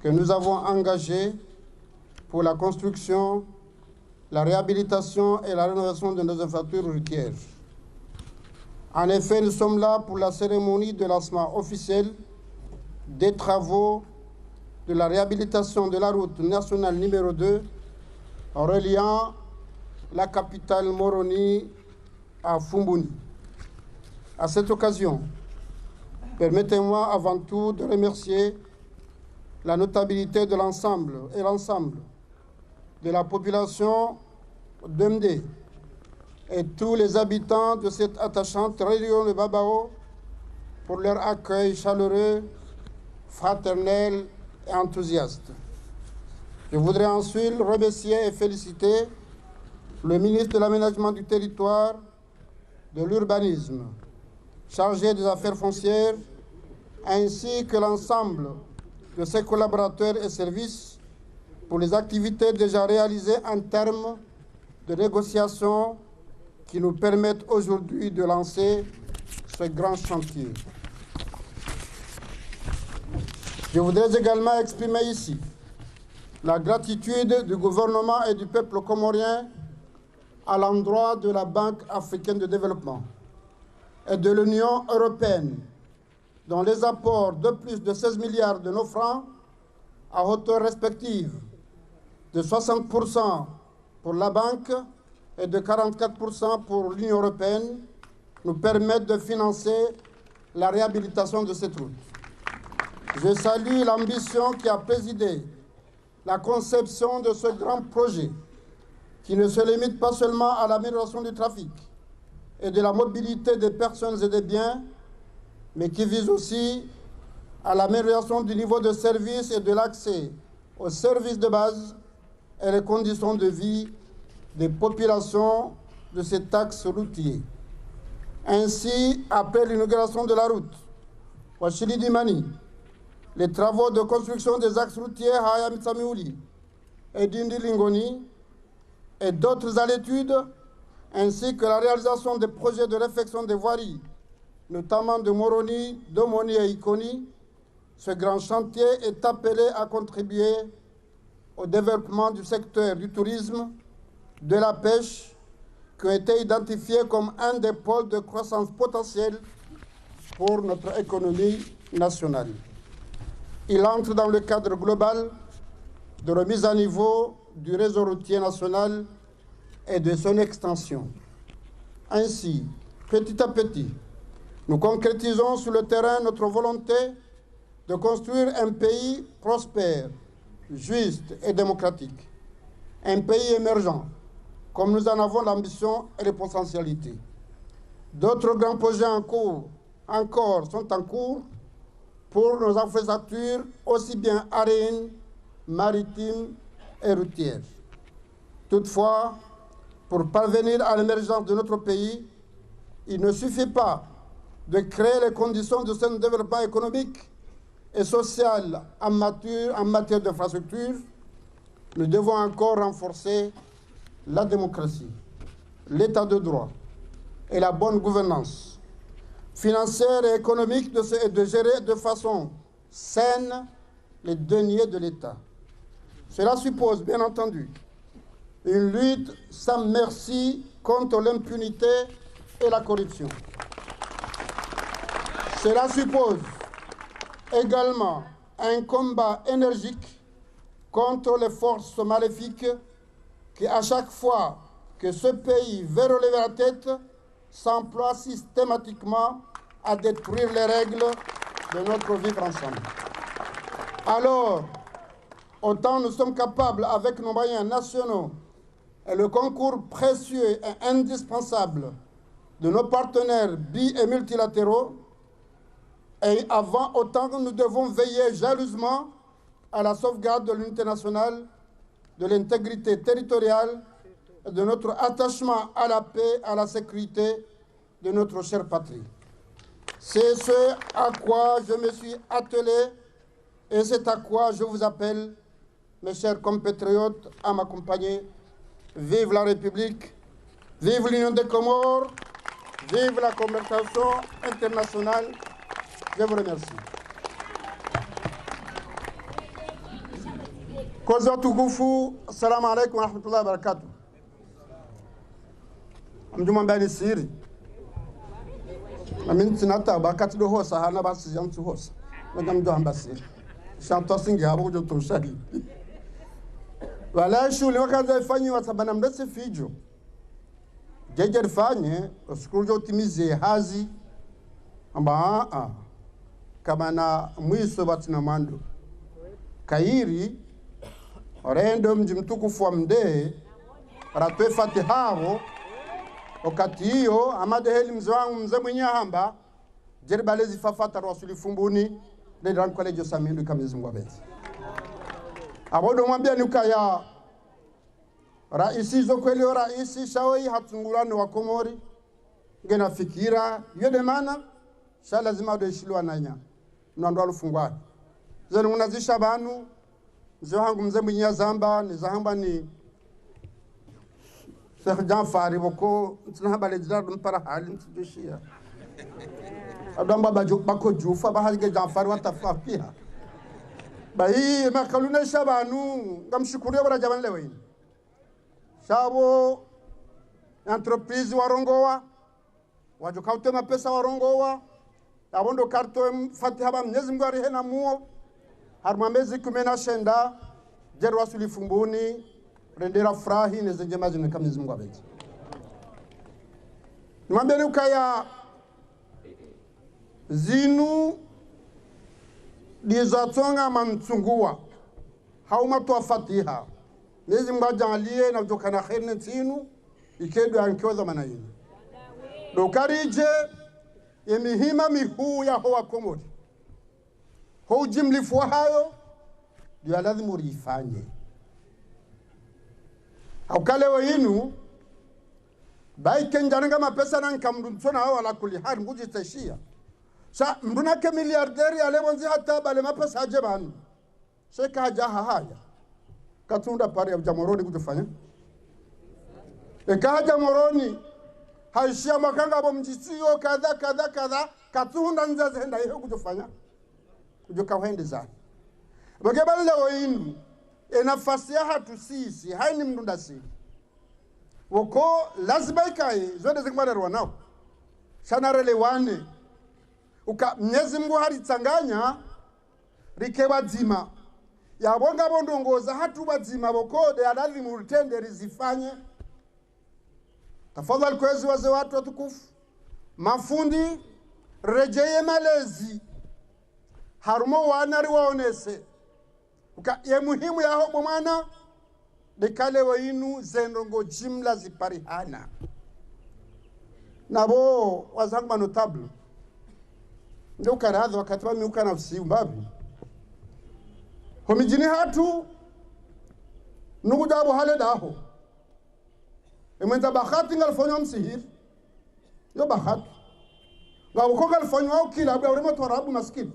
que nous avons engagés pour la construction, la réhabilitation et la rénovation de nos infrastructures routières. En effet, nous sommes là pour la cérémonie de lancement officiel des travaux de la réhabilitation de la route nationale numéro 2 reliant la capitale Moroni à Foumbuni. À cette occasion, permettez-moi avant tout de remercier la notabilité de l'ensemble de la population d'Emdé et tous les habitants de cette attachante région de Babao pour leur accueil chaleureux, fraternel et enthousiaste. Je voudrais ensuite remercier et féliciter le ministre de l'Aménagement du Territoire, de l'Urbanisme, chargé des Affaires foncières, ainsi que l'ensemble de ses collaborateurs et services pour les activités déjà réalisées en termes de négociations qui nous permettent aujourd'hui de lancer ce grand chantier. Je voudrais également exprimer ici la gratitude du gouvernement et du peuple comorien à l'endroit de la Banque africaine de développement et de l'Union européenne, dont les apports de plus de 16 milliards de nos francs à hauteur respective de 60% pour la banque et de 44% pour l'Union européenne nous permettent de financer la réhabilitation de cette route. Je salue l'ambition qui a présidé la conception de ce grand projet qui ne se limite pas seulement à l'amélioration du trafic et de la mobilité des personnes et des biens, mais qui vise aussi à l'amélioration du niveau de service et de l'accès aux services de base et les conditions de vie des populations de cet axe routier. Ainsi, après l'inauguration de la route Ouachili-Dimani, les travaux de construction des axes routiers Haya-Mitsamiouli et Dindi-Lingoni et d'autres à l'étude, ainsi que la réalisation des projets de réfection des voiries, notamment de Moroni, Domoni et Ikoni, ce grand chantier est appelé à contribuer au développement du secteur du tourisme, de la pêche, qui ont été identifiés comme un des pôles de croissance potentielle pour notre économie nationale. Il entre dans le cadre global de remise à niveau du réseau routier national et de son extension. Ainsi, petit à petit, nous concrétisons sur le terrain notre volonté de construire un pays prospère, juste et démocratique, un pays émergent, comme nous en avons l'ambition et les potentialités. D'autres grands projets sont en cours pour nos infrastructures aussi bien aériennes, maritimes et routières. Toutefois, pour parvenir à l'émergence de notre pays, il ne suffit pas de créer les conditions de son développement économique et social en matière d'infrastructures. Nous devons encore renforcer la démocratie, l'état de droit et la bonne gouvernance financière et économique et de gérer de façon saine les deniers de l'État. Cela suppose, bien entendu, une lutte sans merci contre l'impunité et la corruption. Cela suppose également un combat énergique contre les forces maléfiques qui, à chaque fois que ce pays veut relever la tête, s'emploient systématiquement à détruire les règles de notre vivre ensemble. Alors, autant nous sommes capables, avec nos moyens nationaux et le concours précieux et indispensable de nos partenaires bi- et multilatéraux, et avant, autant que nous devons veiller jalousement à la sauvegarde de l'unité nationale, de l'intégrité territoriale et de notre attachement à la paix, à la sécurité de notre chère patrie. C'est ce à quoi je me suis attelé et c'est à quoi je vous appelle, mes chers compatriotes, à m'accompagner. Vive la République, vive l'Union des Comores, vive la coopération internationale. Je vous remercie. Kozi watukufu, assalamu alaikum wa rahmatullahi wa barakatuh. Mjuma mbani siri. Na minti nata bakati do hosa hana basi yantu hosa. Wajam mjua mbasi. Shanto singi hapo kujo tumshagi. Wala shule wakaza ifanyi watabana mdese fijo. Jeje rifanye, usikurujo utimize hazi. Amba kama na mwiso batina mando. Kairi, orendo mji mtukufu wa Mdee, ratwe fatihavo, wakati hiyo, amade heli mzee wangu mzee mwenye hamba, jeribalezi fafata rasuli fumbuni, ledangu kolejo samindu kamizi mwabezi. Abodo mwambia nuka ya raisi zokweli wa raisi, shawai hatungulani wa Komori, ngena fikira, yode mana, sha lazima ado ishiluwa nanya, mnandualu fungwani. Zenu munazisha banu, mzee wangu mzee mwenye zamba, ni zahamba ni Sheikh Janfari boko tunahamba lejiradu mpara hali ntujishia. Adamba bako jufa bahali Janfari watafafia. Bayi makalune shabanu ngamshukuria wala jamani lewe. Shabo entreprise warongowa wajukaute mapesa warongowa abondo karto fatiha ba Mwenyezi Mungu arihena muo harmamezi kumena shenda jerwa sulifumbuni rendera furahi nezenje majini kama Mwenyezi Mungu abeti. Nimwambia ni ukaya zinu dizatonga mamtungua hauma toa fatiha Mwenyezi Mungu ajalie na kutokana kheri zinu ikedu yankiwaza manayini dokarije yemihima mihu ya hoa Komori ho jimlifu hayo ndio lazima urifanye. Haukale wenu baike njaranga mapesa na nkamduntsona hao wala kulihari nguji tashia. Sa mduna ke miliarderi alewonzi hata bale mapesa aje banu. Sheka hajaha haya. Katunda pari ya Jamoroni kutufanya. Eka haja moroni haishia makanga abo mjisiyo kadha katunda nzaze henda hiyo kutufanya. Kujoka wende zani. Bagebale wenu nafasi ya hatu sisi haini mdunda si woko lazima ikai zote zikmarerwa nao shana relewane uka Mwenyezi Mungu haritsanganya rike wadzima yabonga bondongoza hatu wadzima woko de lazima urtende rizifanye. Tafadhali kwezi waze watu watukufu mafundi rejeye malezi harumo wanari waonese uka ye muhimu ya hobo mwana dekale wainu zenongo jimla ziparihana nabo wazangma notable ndio karadhi wakati wa miuka nafsi mbabi homijini hatu nugu dabo hale daho emwenza bakhati ngalfonyo msihiri yo bakhati ngawuko ngalfonyo au kila abya urema torabu maskini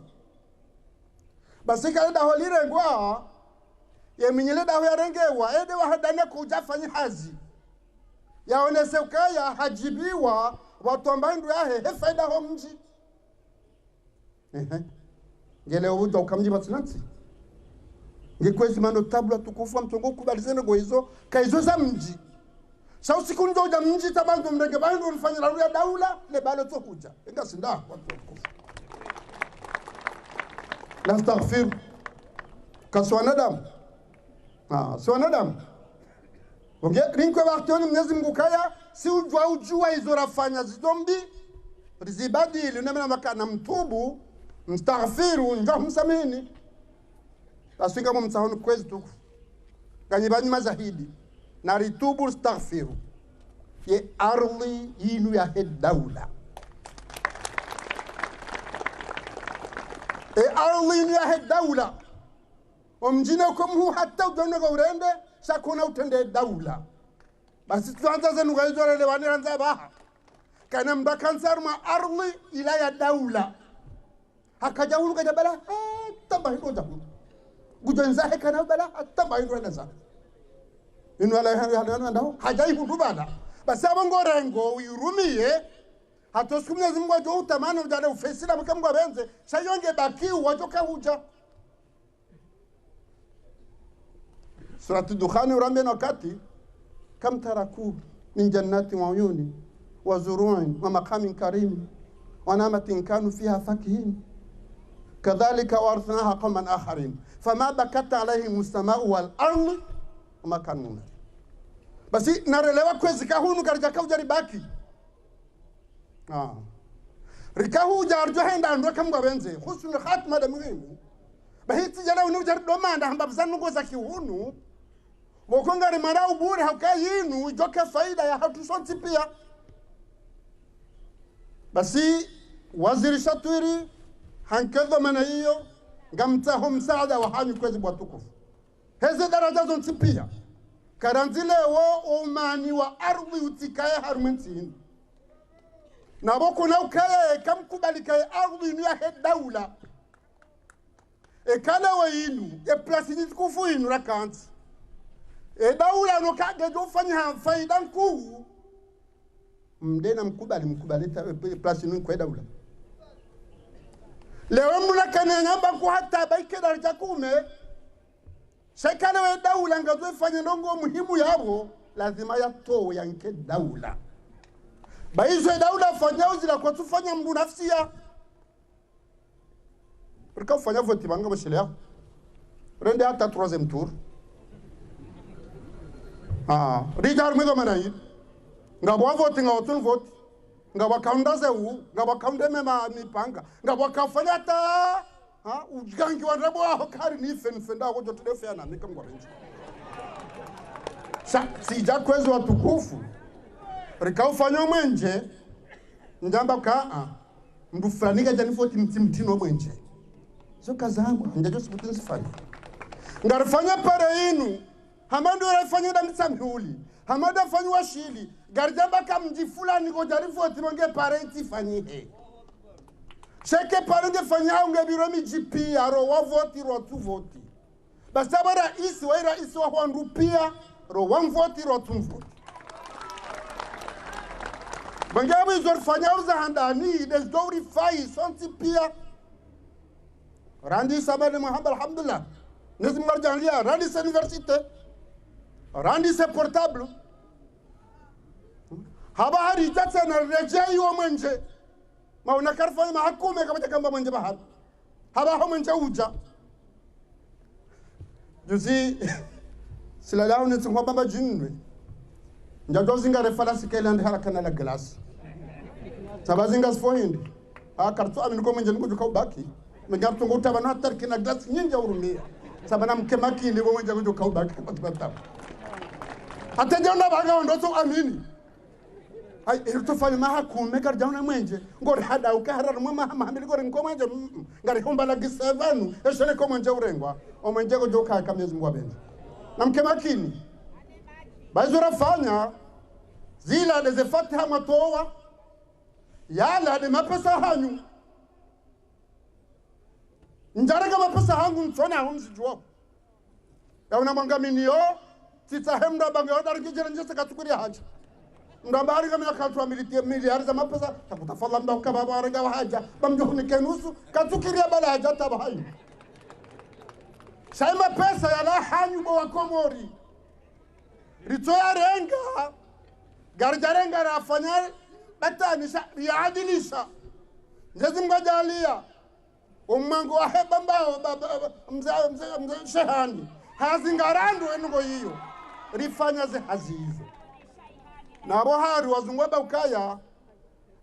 basi kale daho lirengwa yeminyele daho yarengewa ede wahadane kuja fanya hazi yaonese ukaya hajibiwa watu ambaye ndio yahe faida ho mji ngele ubuda ukamji batsinansi ngekwezi mano tabla tukufa mtongo kubalizene go hizo kaizo za mji sa usiku ndoja mji tabandu mrenge bandu ulifanya la ya daula le balo tokuja engasinda watu tukufa nastaghfir kaswanadam swanadam onge rinkwe waktoni Mwenyezi Mungu kaya si ujua hizo rafanya zidombi rizibadili nemena makana mtubu mstaghfiru njoo msamini asinga mumsahoni kwezi tuku ganyibanyi mazahidi na ritubu staghfiru ye ardhi yinu ya daula ardhi yinu ya daula omjine kumhu hata udone go urende shakuna utende daula basi tuanza zenu gaizore lewanira nzabaha kana mbakansaru ma ardhi ila ya daula hakaja hulu kaja bala tabahindo jahu gujonza he kana bala tabahindo naza inu ala hana ndao hajai hudubana basi abango rengo wirumie hatosu Mwenyezi Mungu ajo utamani ujale ufesila mkamgo benze sayonge baki wajoka huja Surati Dukhani urambe nakati kam taraku min jannati wa uyuni wa zuru'in wa maqamin karim wa namatin kanu fiha fakihin kadhalika warithnaha qauman akharin fama bakat alaihim as-sama'u wal ardu wama kanu. Basi narelewa kwezi kahunu karja kaujaribaki rikahu jarjo henda ndo kamwa benze husnul khatma da muhimu bahiti jana unu jar domanda hamba bizanu go zakihunu bokongari marau bure hakayinu joka faida ya hatu sonti pia. Basi waziri Shatwiri hankedho mana hiyo ngamtaho msaada wa hanyu kwezi bwatukufu heze daraja zonti pia karanzile wo umani wa ardhi utikaye harumenti na boko na ukaye kamkubali kaye ardhi ni ya daula kala wa inu place ni tukufu inu rakanti daula no kage do fanya faida nkuu mdena mkubali place ni kwa daula leo mlakane ngamba ku hata baike daraja kume shekana we daula ngazwe fanya ndongo muhimu yabo lazima yatowe yanke daula baizo daula fanya uzila kwa tufanya mbu nafsia rika fanya vote banga bashilea rende hata 3e tour rijar mwedo manai ngabwa vote ngawotul vote ngabwa kaunda zewu ngabwa kaunde mema mipanga ngabwa kafanya ta ujangi wa rabo hokari ni fenda ko jotude fena nikamgwa benji sija kwezi watukufu rika ufanya mwenje njamba ka mbu franika jani foti mtino mwenje so kazangu njajo sibutin sifanya ngarifanya pare inu hamando rafanya da mtsamhuli hamada fanya washili garjamba kamji fulani ko jari foti monge pare itifanyihe cheke parenge fanya unge biromi GP aro wa voti ro tu voti basabara isi wa rupia ro one voti ro tu voti bangabu izor fanya uza handani des dowri fai sonti pia randi sabane Muhammad alhamdulillah nizim marjanlia randi sa université randi sa portable haba hari jatsa na rejai wa manje mauna karfa ma hakume kabata kamba manje bahar haba ho manje uja juzi sila dawo ne tsingwa baba jinwe njajo zinga refala sikele harakana la glace sabazinga sfohindi kartu amin ko manje ngo ko baki me gartu ngo tabana tarkina glace nyinja urumia sabana mkemaki ni manje ngo ko baki patata atajona baga ndo to amini ay irto fali ma hakume kar jawna mwenje ngor hada ukaharar mama hamili gor ngo mwenje ngari homba la gisevanu esele ko mwenje urengwa o mwenje go joka kamezi ngwa benje namke makini bazura fanya zila de fatha matowa yala de mapesa hanyu njaraga mapesa hangu nsona humsi juo ya unamanga minio tita hemda bango dar kijira njese katukuri haja ndambari kama yakatwa miliyari za mapesa takutafadha mda ukababa warega wa haja bamjuhuni kenusu katukiria bala haja tabahayu shaima pesa yala hanyu wa Komori ritoya renga garjarenga rafanya batanisha yaadilisha ngezi mgajalia umango wa hebambao mzee shehani hazingarandu enugo hiyo rifanya ze hazizo na bohari wazungwaba ukaya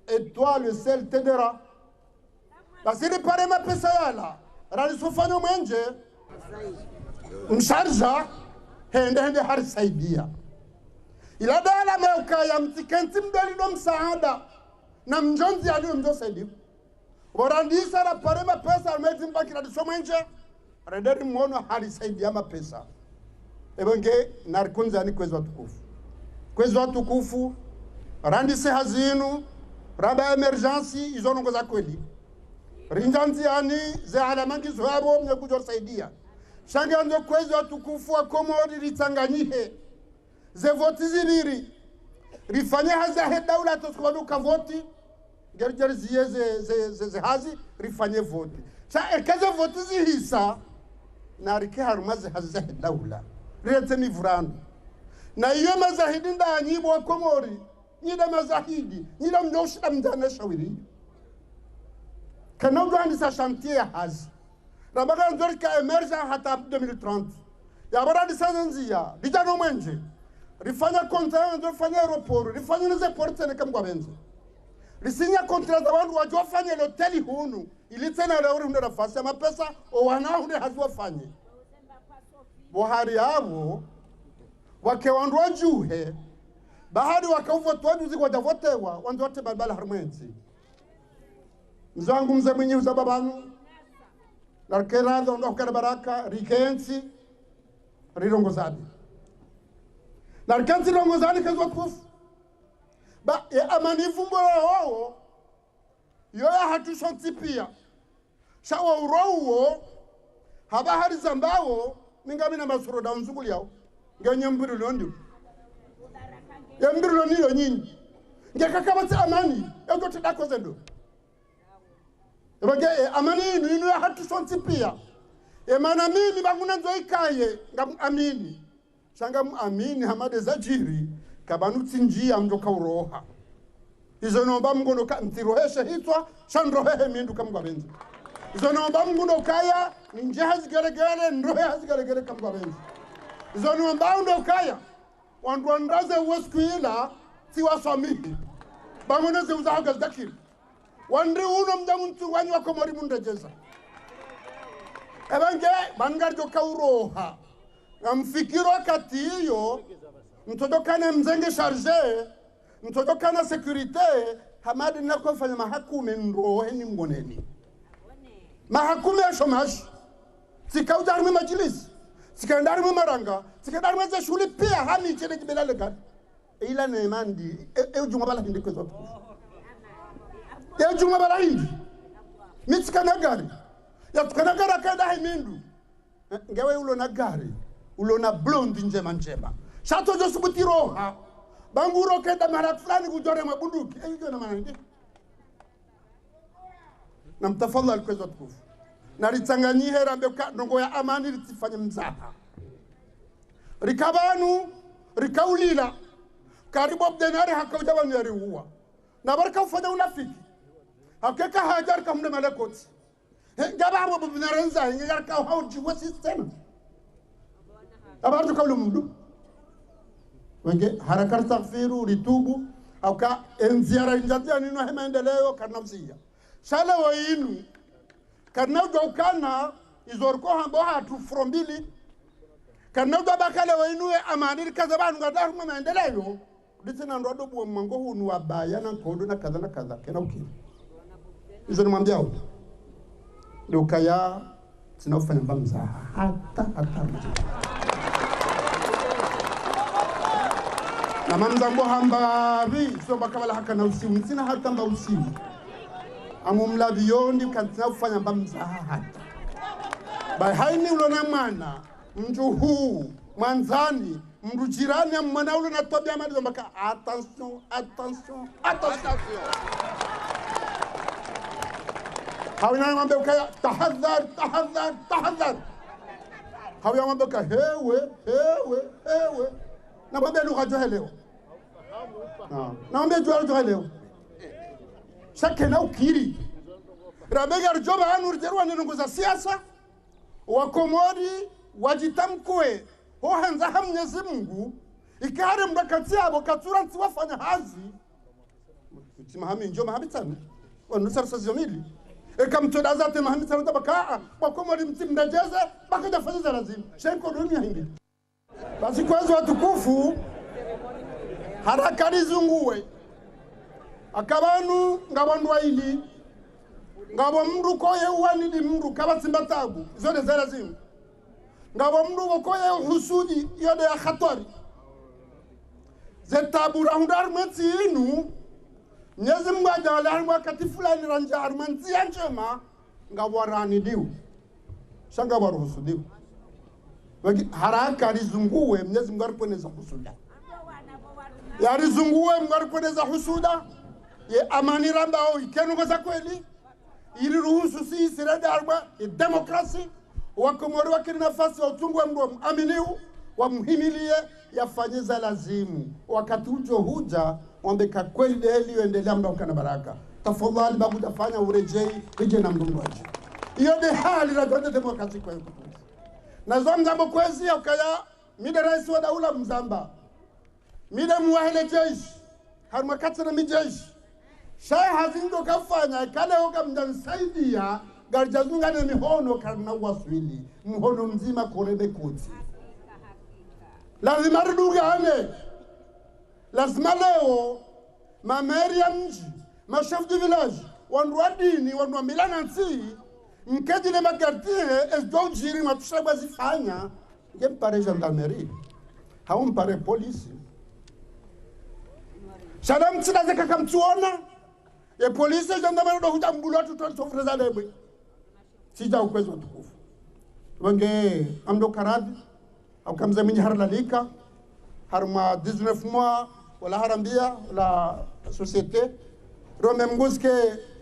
Etoile sel tedera basiri pare mapesa yala rali sufanya mwenje msharja hende harisaidia ila dala meukaya mtikenti mdali no msaada na mjonzi aliyo mjosaidia warandisa la pare mapesa mezi mbaki rali mwenje rederi mwono harisaidia mapesa ebenge narikunza ni kwezi watukufu randise hazinu raba emergency izonongo za kweli rinjanzi ani ze alamangi zwabo mnyekujor saidia shanga nzo kwezi watukufu wa Komori ritanganyihe ze voti zibiri rifanye haza he daula toskubaduka voti gerger ziye ze hazi rifanye voti sa ekeze voti zihisa na rike harumaze haza he daula rete mivurano na iyo mazahidi ndanyibo wa Komori nyida mazahidi nyida mdoshida mdana shawiri kana ugandi sa chantier hazi rabaga nzorika emerge hata 2030 ya baradi sanzia bijano mwenje rifanya contrat rifanya aeroport rifanya nze porte ne kamgwa benze risinya contrat abantu wajofanya hoteli hunu ili tena leo ndo nafasi ya mapesa o wanao ne hazwafanye bohari yabo wake wandu wajuhe bahari wakauva twajuzi kwa davotewa wandu wote balbala harmwenzi mzangu mze mwenye uzababanu narkerado ndo kwa baraka rikensi rirongozani narkensi rirongozani kazwa kufu ba ya amanifu mbora wao yoya hatushonti pia shawa urowo habahari zambawo mingabi na masuro da unzuguli yao ngenye mbiru londi ya mbiru londi yo nyinyi ngekakabati amani ego tidako zendo ebage amani inu ya hatushonti pia mana mimi banguna nzoikaye ngam amini shanga amini hamade zajiri kabanu tinjia mjoka uroha izo nomba mngono ka ntiroheshe hitwa shandrohehe mindu kamgwa benzi izo nomba mngono kaya ninje hazigeregere ndrohe hazigeregere kamgwa benzi izo nomba ndo kaya wandu wandaze uweskuila tiwa swamihi bangona ze uzaho gazdakiri wandri uno mjamuntu wanyi wa Komori mundejeza ebange bangarjo kauroha mfikiro kati hiyo mtodokana mzenge charge mtodokana sécurité hamadi nako fanya mahakume nrohe ni mgoneni mahakume ya chômage sikaudarme majlis sikandarme maranga sikandarme za shule pia hami chele kibela legal ila nemandi ejuma bala hindi kwezo ejuma bala hindi mitsikana gari ya tukana gara kada himindu ngewe ulo na gari ulo na blonde njema njema shato jo subutiro banguro kenda marat fulani kujore mabunduki hiyo na maana ndio na mtafadhali kwezo tukufu na ritanganyie rambe ndongo ya amani litifanye mzaha rikabanu rikaulila karibu abdenari hakauja wanyari huwa na baraka ufanya unafiki hakeka hajar kamne malakoti gaba abo binaranza ngar ka hawji wasistema abartu kawlu mdu wenge harakar taghfiru ritubu au ka enziara injatia nino hemaendeleo karnamsia shala wainu karnaudo ukana izorko hambo hatu frombili karnaudo bakale wainu amani kazabanu ngadaru maendeleo ditena ndodo bu mango hunu wabaya na kondo na kadha kena ukini izo nimwambia ndio kaya tunafanya mbamza hata na mamza mbohamba bi so bakabala hakana usimu sina hata mba usimu amumla biondi kantina kufanya mbamza hata bai haini ulona mwana mju huu mwanzani mdu jirani mwana ulo na tobia mali mbaka attention hawina mambe ukaya tahadhar hawina mambe ukaya hewe na mambe lugha johelewa na mambe johelewa shake na ukiri rabega rjoba anu rjerwa ninunguza siasa wa Komori wajitamkwe ho hanza Mwenyezi Mungu ikare mbakati abo katura ntiwafanya hazi timahami njoma habitana wanusarsa zomili ekamtoda zate mahami sana tabaka kwa Komori mtimndajeze bakaja fanya lazima shenko dunia hindi basi kwazo watukufu harakari zunguwe akabanu ngabandwa ili ngabo mndu koye uwani di mndu kabatsimba tabu zone zera zimu ngabo mndu koye husudi yode ya khatari zetabu rahundar metsi inu Mwenyezi Mungu ajawalia wakati fulani ranja armanzi njema ngawarani diu shanga waruhusu diu waki haraka rizunguwe Mwenyezi Mungu arponeza husuda ya rizunguwe Mungu arponeza husuda ye amani rambao ikenu kwa kweli ili ruhusu si sirada arba demokrasi wa Komori wakini nafasi wa utungu wa mdu aminiu wamhimilie yafanye za lazimu. Wakati ujo huja wambeka kweli deli uendelea mda na baraka. Tafadhali babu tafanya urejei ije na mdungu waji. Iyo de hali na donde demokrasi kwa yukutu. Na zo mzambo kwezi ya ukaya mida raisi wa daula mzamba. Mida muwahile jeshi. Haruma katsa na mijeshi. Shaya hazindo kafanya kale hoka mjansaidia garjazunga na mihono karna waswili. Mhono mzima korebe koti. Lazima ridugane. Lazima leo mameri ya mji, machef du village, wandu wa dini, wandu wa milana nsi, mkejile makartier, esdo ujiri matusha zifanya, nge mpare gendarmerie, hao mpare polisi. Shada mchila zeka kamtuona, ye polisi gendarmerie do huja mbulu watu tofreza lebwe. Sija ukwezo tukufu. Wenge amdo karadi, au kamze minyi harlalika, harma 19 mois, wala harambia, wala société. Rome mguske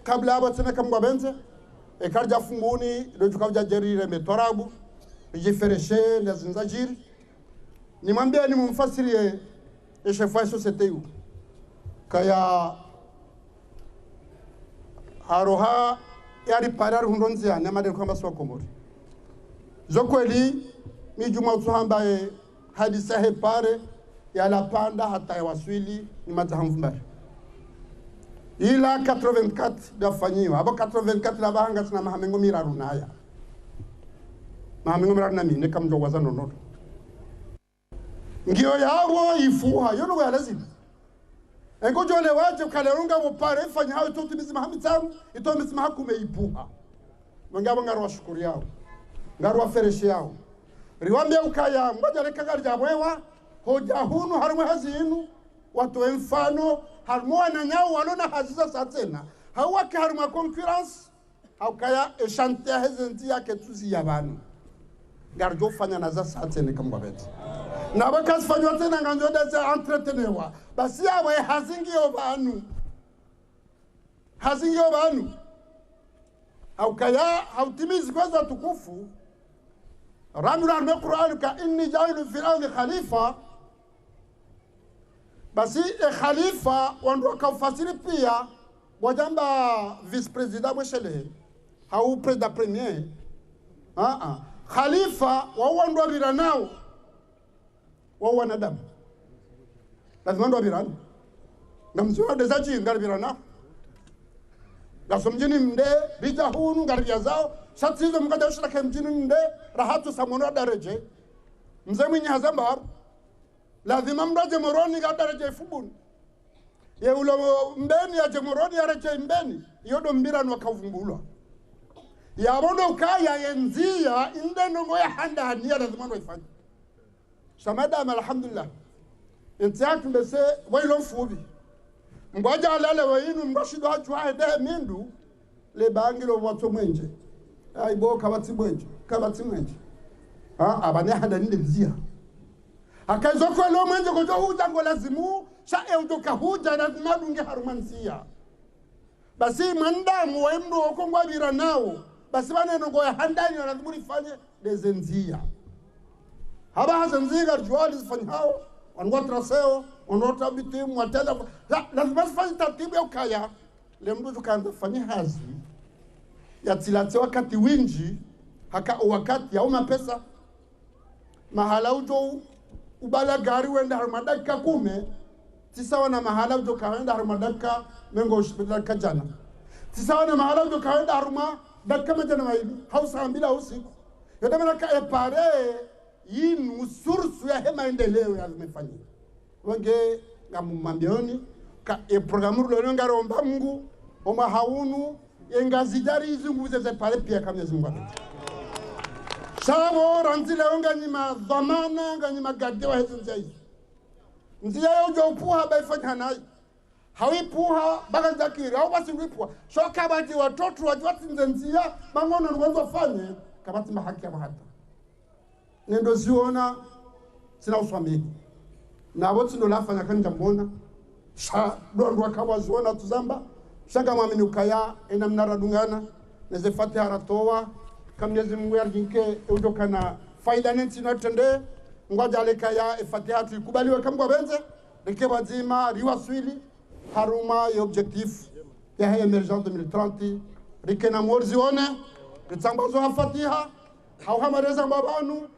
kabla haba tena kamgwa benze. E karja funguni, doju kawja jerire metorabu. Jifereshe, nazinza jiri. Ni mwambia ni mumfasirie chefwa société yu. Kaya haroha yari parar hundonzi ya nema de kwamba swa Komori. Zokweli mi juma utuhambaye hadisa hepare ya la panda hata ya waswili ni matahamvumbari. Ila 84 dafanyiwa. Abo 84 la bahanga sina mahamengo miraru naya. Mahamengo miraru na mine kamjo waza nonoto. Ngiyo yawo ifuha. Yono kwa lazima. Engo jole waje ukalerunga wopare ifanya hao itotu misi mahamitamu. Ito misi mahakume ipuha. Mwengawa ngaru wa shukuri yao. Ngaru wa fereshi yao. Riwambia ukaya mwaja reka gari jabwewa. Hoja hunu harumwe hazinu. Watu mfano harumwa na nyao walona haziza satena. Hawake harumwa concurrence. Haukaya eshantia hezenti ya ketuzi ya banu. Garjo fanya naza satene kambwa beti. Na wakasi fanywa tena nganjode ze entretenewa. Basi ya we hazingi obanu. Hazingi obanu. Haukaya hautimizi kwa za tukufu. Ramuna arme Qur'an ka inni jailu fil ardi khalifa. Basi khalifa wandu kafasiri pia wajamba vice president mweshele hau president premier khalifa wandu wabira nao wanadamu lazima wandu wabira nao na mziwa dezaji ngaribira nao gaso mjini mde bija hunu ngaribia zao shatizo mkada ushilake mjini mde rahatu samono dareje mze mwenye hazamba haru lazima mdoje moroni gadareje ifubuni ye ulo mbeni ya jemoroni ya reje mbeni yodo mbira nwa kavumbulwa ya bono ukaya yenzia inde nongo ya handa hania lazima nwa ifanya samada alhamdulillah intiaki mbese wailo mfubi mgwaja alale wainu mgwashido hachu haede mindu le bangilo watu mwenje aibo kabati mwenje abane handa ninde mzia akazokwa lo mwenje kojo huja ngo lazimu sha eudoka huja lazima dunge harumansia basi mandamu wa mdo okongwa bira nao basi bane ngo ya handani lazima ifanye dezenzia haba hazenzia juali zifanye hao wanwa traseo wanwa tabiti mwatela lazima zifanye taratibu ya ukaya le mdo tukaanza fanye hazi ya tilate wakati winji haka wakati ya uma pesa mahala ujo ubala gari wenda harmadaka kume tisawa na mahala ujo kawenda harmadaka mengo ushibidaka jana tisawa na mahala ujo kawenda haruma daka majana maibi hausa ambila usiku yodamana ka epare yinu sursu ya hema endeleo ya zimefanya wenge ngamumambioni ka programu lolo ngaromba mungu oma haunu engazidari izunguze ze pare pia kamyezi mungu apeti Sabo ranzile onga nyima dhamana onga nyima gadewa hizi nzai. Nzia yojo upuha baifanya hanai. Hawi puha baka zakiri. Hau basi nguipuha. Shoka bati watoto wajuati nzenzia. Mangono nwanzo fanye. Kabati mahaki ya mahata. Nendo ziona. Sina uswamini. Na woti ndo lafanya kani jambona. Sha dondo wakawa ziona tuzamba. Shanga mwamini ukaya. Ena mnara dungana. Neze fatiha ratowa. Kamnyezi Mungu yarjinke udokana faida nenti natende ngoja lekaya efatiha tukubaliwe kamgwa benze reke bazima riwaswili haruma ya objectif ya emergence 2030 reke na morzi one ritsambazo hafatiha au hamareza mbabanu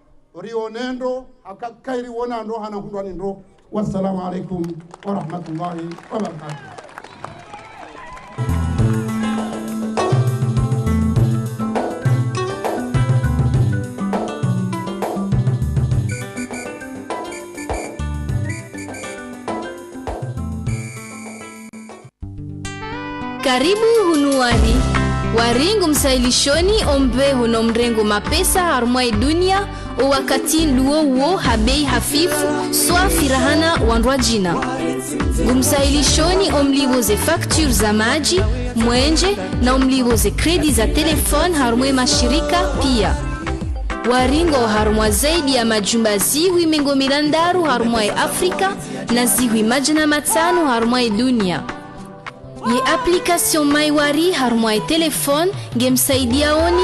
rionendo akakairi wona ndo hana hundwani ndo. Wassalamu alaikum wa rahmatullahi wa barakatuh. Karibu hunuari waringu msailishoni ombe huno mrengo mapesa harumai dunia o wakati luo uo habei hafifu swa firahana wandwa jina gumsailishoni omliboze facture za maji mwenje na omliboze kredi za telefone harumai mashirika pia waringo harumwa zaidi ya majumba ziwi mengo milandaru harumai Afrika na ziwi majana matano harumai dunia. Ye application Maiwari harumai telefone gemsaidia oni